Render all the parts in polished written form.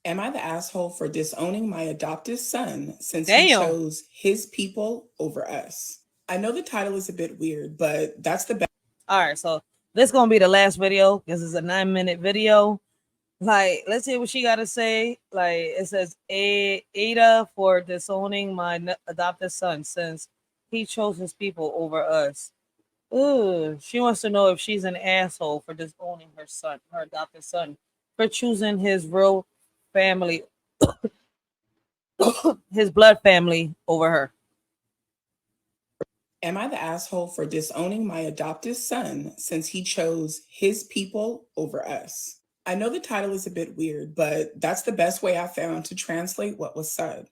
Am I the asshole for disowning my adoptive son since he Damn. chose his people over us? I know the title is a bit weird, but that's the best. All right, so this gonna be the last video because it's a 9-minute video. Like, let's see what she got to say. Like, it says, Ada for disowning my adopted son since he chose his people over us. Ooh, she wants to know if she's an asshole for disowning her son, her adopted son, for choosing his real family, his blood family over her. Am I the asshole for disowning my adoptive son since he chose his people over us? I know the title is a bit weird, but that's the best way I found to translate what was said.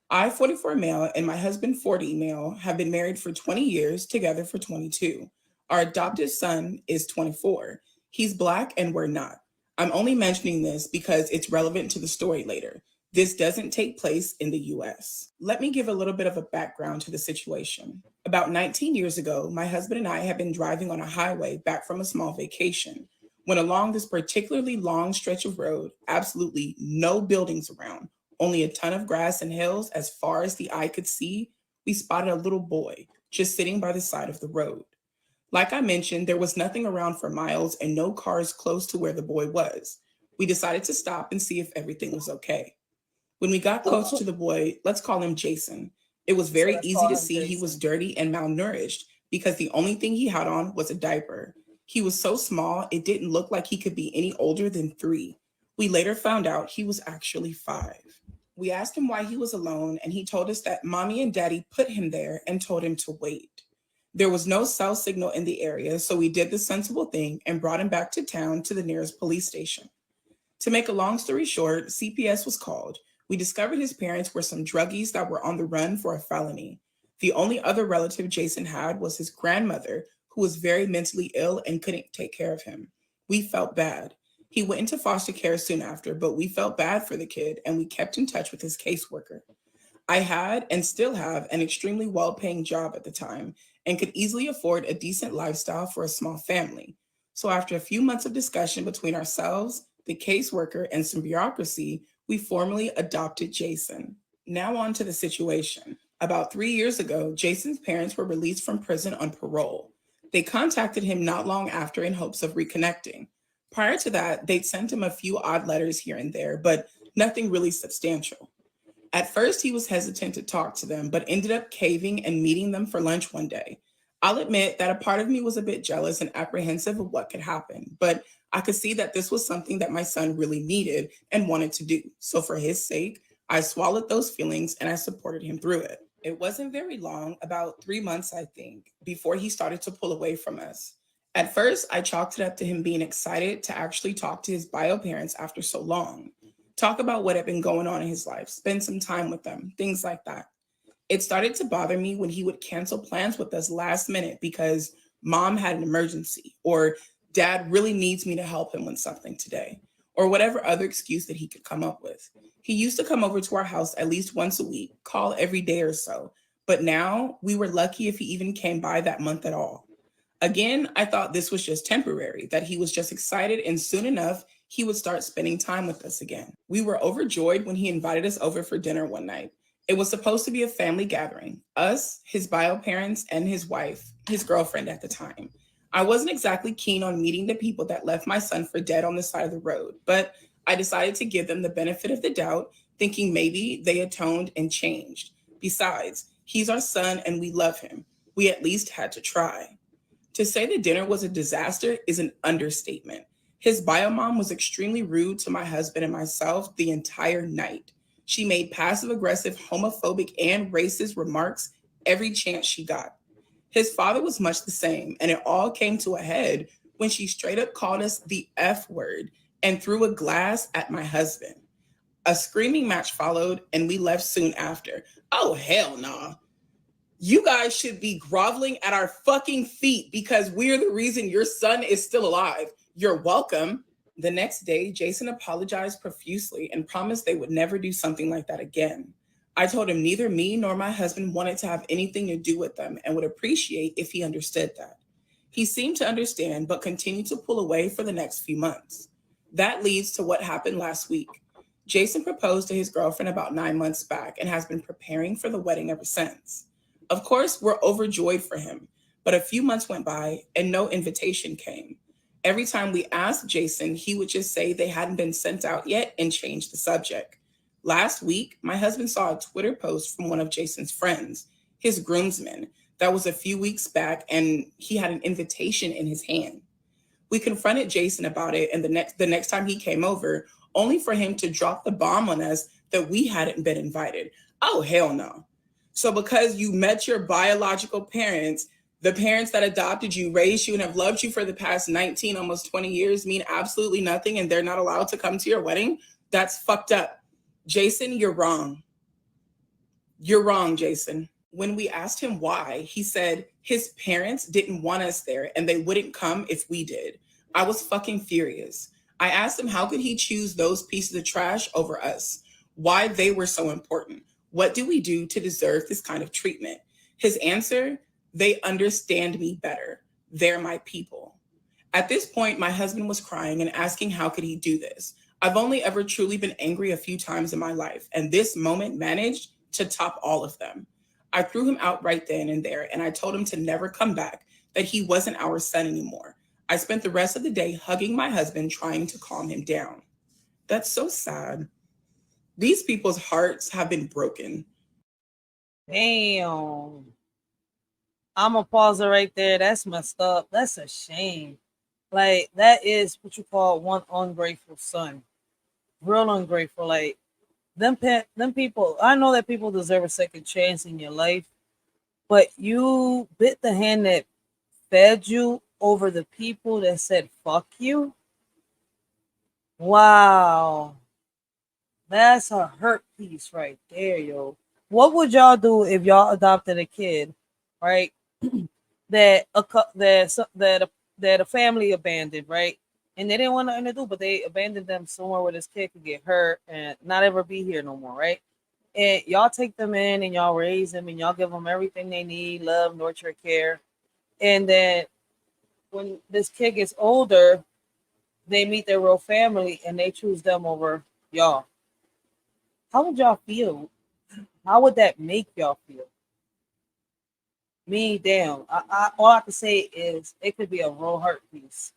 I, 44 male, and my husband, 40 male, have been married for 20 years, together for 22. Our adopted son is 24. He's Black and we're not. I'm only mentioning this because it's relevant to the story later. This doesn't take place in the US. Let me give a little bit of a background to the situation. About 19 years ago, my husband and I had been driving on a highway back from a small vacation when along this particularly long stretch of road, absolutely no buildings around, only a ton of grass and hills as far as the eye could see, we spotted a little boy just sitting by the side of the road. Like I mentioned, there was nothing around for miles and no cars close to where the boy was. We decided to stop and see if everything was okay. When we got close to the boy, let's call him Jason, it was So very let's easy call to him see he was Jason. dirty and malnourished because the only thing he had on was a diaper. He was so small, it didn't look like he could be any older than 3. We later found out he was actually 5. We asked him why he was alone, and he told us that mommy and daddy put him there and told him to wait. There was no cell signal in the area, so we did the sensible thing and brought him back to town to the nearest police station. To make a long story short, CPS was called. We discovered his parents were some druggies that were on the run for a felony. The only other relative Jason had was his grandmother, who was very mentally ill and couldn't take care of him. We felt bad. He went into foster care soon after, but we felt bad for the kid and we kept in touch with his caseworker. I had and still have an extremely well paying job at the time and could easily afford a decent lifestyle for a small family. So, after a few months of discussion between ourselves, the caseworker, and some bureaucracy, we formally adopted Jason. Now, on to the situation. About 3 years ago, Jason's parents were released from prison on parole. They contacted him not long after in hopes of reconnecting. Prior to that, they'd sent him a few odd letters here and there, but nothing really substantial. At first, he was hesitant to talk to them, but ended up caving and meeting them for lunch one day. I'll admit that a part of me was a bit jealous and apprehensive of what could happen, but I could see that this was something that my son really needed and wanted to do. So, for his sake, I swallowed those feelings and I supported him through it. It wasn't very long, about 3 months, I think, before he started to pull away from us. At first, I chalked it up to him being excited to actually talk to his bio parents after so long, talk about what had been going on in his life, spend some time with them, things like that. It started to bother me when he would cancel plans with us last minute because mom had an emergency or dad really needs me to help him with something today or whatever other excuse that he could come up with. He used to come over to our house at least once a week, call every day or so. But now we were lucky if he even came by that month at all. Again, I thought this was just temporary, that he was just excited and soon enough he would start spending time with us again. We were overjoyed when he invited us over for dinner one night. It was supposed to be a family gathering, us, his bio parents, and his wife, his girlfriend at the time. I wasn't exactly keen on meeting the people that left my son for dead on the side of the road, but I decided to give them the benefit of the doubt, thinking maybe they atoned and changed. Besides, he's our son and we love him. We at least had to try. To say the dinner was a disaster is an understatement. His bio mom was extremely rude to my husband and myself the entire night. She made passive aggressive, homophobic, and racist remarks every chance she got. His father was much the same, and it all came to a head when she straight up called us the F word and threw a glass at my husband. A screaming match followed, and we left soon after. Oh, hell nah. You guys should be groveling at our fucking feet because we're the reason your son is still alive. You're welcome. The next day, Jason apologized profusely and promised they would never do something like that again. I told him neither me nor my husband wanted to have anything to do with them and would appreciate if he understood that. He seemed to understand, but continued to pull away for the next few months. That leads to what happened last week. Jason proposed to his girlfriend about 9 months back and has been preparing for the wedding ever since. Of course, we're overjoyed for him, but a few months went by and no invitation came. Every time we asked Jason, he would just say they hadn't been sent out yet and change the subject. Last week, my husband saw a Twitter post from one of Jason's friends, his groomsmen, that was a few weeks back, and he had an invitation in his hand. We confronted Jason about it, and the next time he came over, only for him to drop the bomb on us that we hadn't been invited. Oh, hell no. So because you met your biological parents, the parents that adopted you, raised you, and have loved you for the past 19, almost 20 years mean absolutely nothing, and they're not allowed to come to your wedding? That's fucked up. Jason, you're wrong. You're wrong, Jason. When we asked him why, he said his parents didn't want us there and they wouldn't come if we did. I was fucking furious. I asked him how could he choose those pieces of trash over us? Why they were so important? What do we do to deserve this kind of treatment? His answer, they understand me better. They're my people. At this point, my husband was crying and asking how could he do this? I've only ever truly been angry a few times in my life, and this moment managed to top all of them. I threw him out right then and there, and I told him to never come back, that he wasn't our son anymore. I spent the rest of the day hugging my husband, trying to calm him down. That's so sad. These people's hearts have been broken. Damn. I'm going to pause it right there. That's messed up. That's a shame. Like, that is what you call one ungrateful son. Real ungrateful. Like, them people, I know that people deserve a second chance in your life, but you bit the hand that fed you over the people that said fuck you. Wow. That's a hurt piece right there, yo. What would y'all do if y'all adopted a kid, right? that a family abandoned, right? And they didn't want nothing to do, but they abandoned them somewhere where this kid could get hurt and not ever be here no more, right? And y'all take them in and y'all raise them and y'all give them everything they need, love, nurture, care. And then when this kid gets older, they meet their real family and they choose them over y'all. How would y'all feel? How would that make y'all feel? Me, damn. All I can say is it could be a real hurt piece.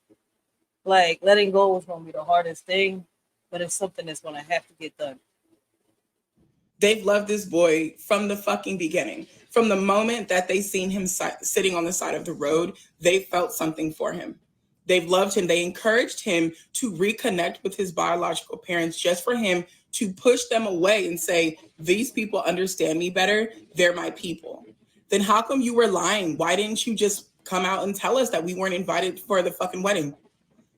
Like, letting go was going to be the hardest thing, but it's something that's going to have to get done. They've loved this boy from the fucking beginning. From the moment that they seen him sitting on the side of the road, they felt something for him. They've loved him. They encouraged him to reconnect with his biological parents just for him to push them away and say, these people understand me better. They're my people. Then how come you were lying? Why didn't you just come out and tell us that we weren't invited for the fucking wedding?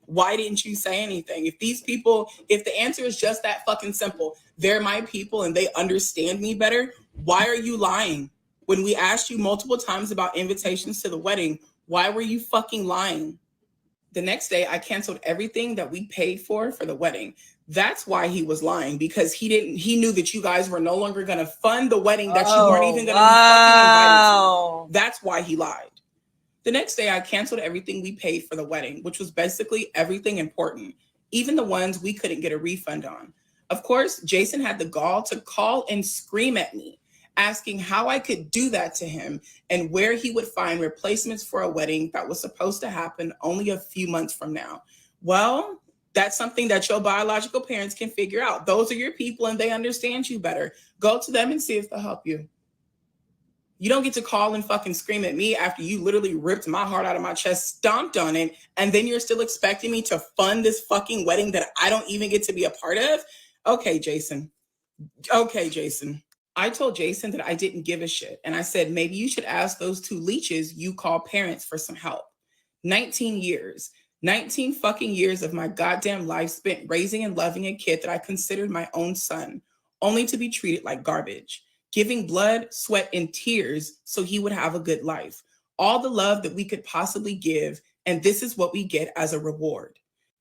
Why didn't you say anything? If the answer is just that fucking simple, they're my people and they understand me better, why are you lying? When we asked you multiple times about invitations to the wedding, why were you fucking lying? The next day, I canceled everything that we paid for the wedding. That's why he was lying, because he knew that you guys were no longer going to fund the wedding that you weren't even going to be fucking invited to. That's why he lied. The next day, I canceled everything we paid for the wedding, which was basically everything important, even the ones we couldn't get a refund on. Of course, Jason had the gall to call and scream at me, asking how I could do that to him and where he would find replacements for a wedding that was supposed to happen only a few months from now. Well, that's something that your biological parents can figure out. Those are your people and they understand you better. Go to them and see if they'll help you. You don't get to call and fucking scream at me after you literally ripped my heart out of my chest, stomped on it, and then you're still expecting me to fund this fucking wedding that I don't even get to be a part of? Okay, Jason. I told Jason that I didn't give a shit, and I said, maybe you should ask those two leeches you call parents for some help. 19 fucking years of my goddamn life spent raising and loving a kid that I considered my own son, only to be treated like garbage. Giving blood, sweat, and tears so he would have a good life. All the love that we could possibly give, and this is what we get as a reward.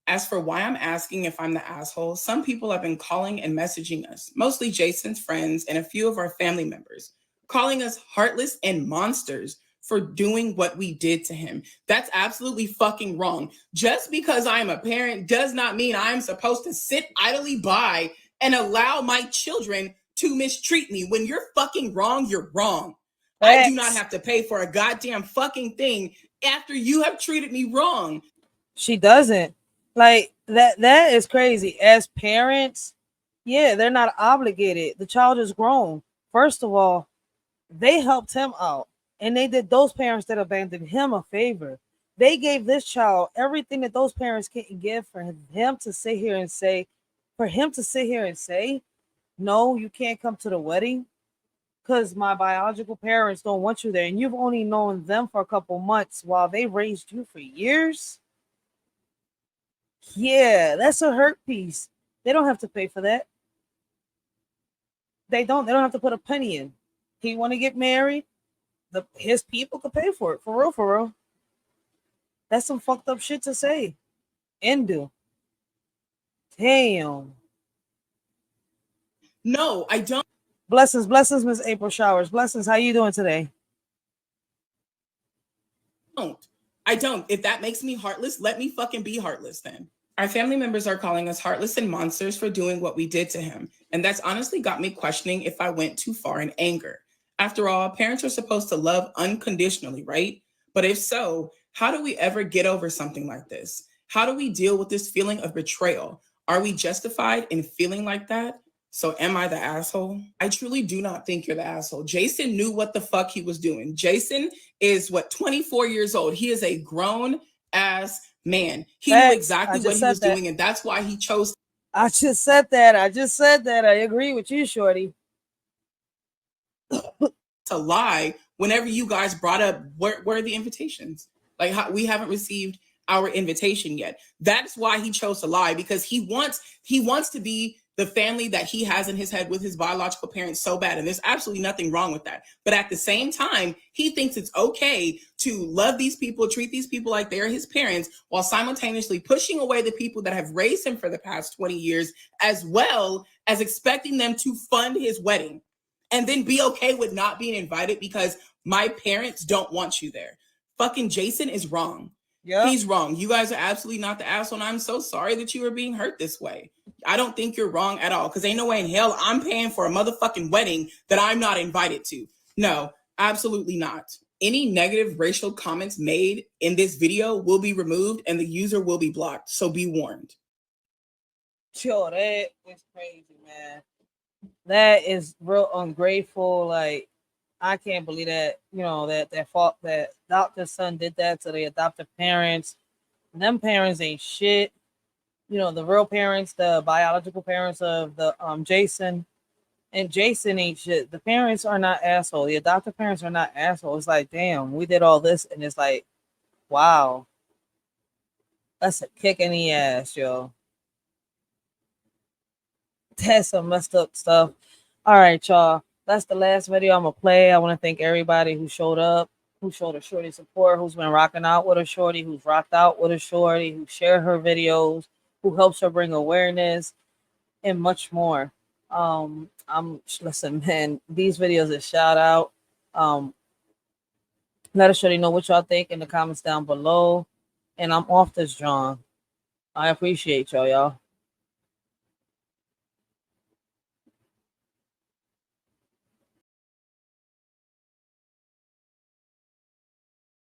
As for why I'm asking if I'm the asshole, some people have been calling and messaging us, mostly Jason's friends and a few of our family members, calling us heartless and monsters for doing what we did to him. That's absolutely fucking wrong. Just because I'm a parent does not mean I'm supposed to sit idly by and allow my children to mistreat me. When you're fucking wrong, you're wrong. I do not have to pay for a goddamn fucking thing after you have treated me wrong. She doesn't. Like that is crazy. As parents, yeah, they're not obligated. The child is grown. First of all, they helped him out, and they did those parents that abandoned him a favor. They gave this child everything that those parents couldn't give for him to sit here and say, no, you can't come to the wedding because my biological parents don't want you there, and you've only known them for a couple months while they raised you for years. Yeah, that's a hurt piece. They don't have to pay for that. They don't have to put a penny in. He want to get married, his people could pay for it. For real, for real. That's some fucked up shit to say and do. Damn. No, I don't. Blessings, Miss April Showers. Blessings, how you doing today? I don't. If that makes me heartless, let me fucking be heartless then. Our family members are calling us heartless and monsters for doing what we did to him. And that's honestly got me questioning if I went too far in anger. After all, parents are supposed to love unconditionally, right? But if so, how do we ever get over something like this? How do we deal with this feeling of betrayal? Are we justified in feeling like that? So am I the asshole? I truly do not think you're the asshole. Jason knew what the fuck he was doing. Jason is 24 years old. He is a grown ass man. He knew exactly what he was doing, and that's why he chose. I just said that. I agree with you, shorty. To lie whenever you guys brought up where are the invitations? Like, we haven't received our invitation yet. That's why he chose to lie, because he wants to be the family that he has in his head with his biological parents so bad. And there's absolutely nothing wrong with that. But at the same time, he thinks it's okay to love these people, treat these people like they're his parents, while simultaneously pushing away the people that have raised him for the past 20 years, as well as expecting them to fund his wedding and then be okay with not being invited because my parents don't want you there. Fucking Jason is wrong. Yep. He's wrong. You guys are absolutely not the asshole. And I'm so sorry that you are being hurt this way. I don't think you're wrong at all, because ain't no way in hell I'm paying for a motherfucking wedding that I'm not invited to. No, absolutely not. Any negative racial comments made in this video will be removed and the user will be blocked. So be warned. Sure, that is crazy, man. That is real ungrateful. Like, I can't believe that, that adoptive son did that to the adoptive parents. Them parents ain't shit. The real parents, the biological parents of the Jason, and Jason ain't shit. The parents are not assholes. The adoptive parents are not assholes. It's like, damn, we did all this, and it's like, wow, that's a kick in the ass, yo. That's some messed up stuff. All right, y'all. That's the last video I'm gonna play. I want to thank everybody who showed up, who showed a shorty support, who's been rocking out with a shorty, who's rocked out with a shorty, who shared her videos, who helps her bring awareness, and much more. Listen, man, these videos are shout out. Let a shorty know what y'all think in the comments down below. And I'm off this John. I appreciate y'all.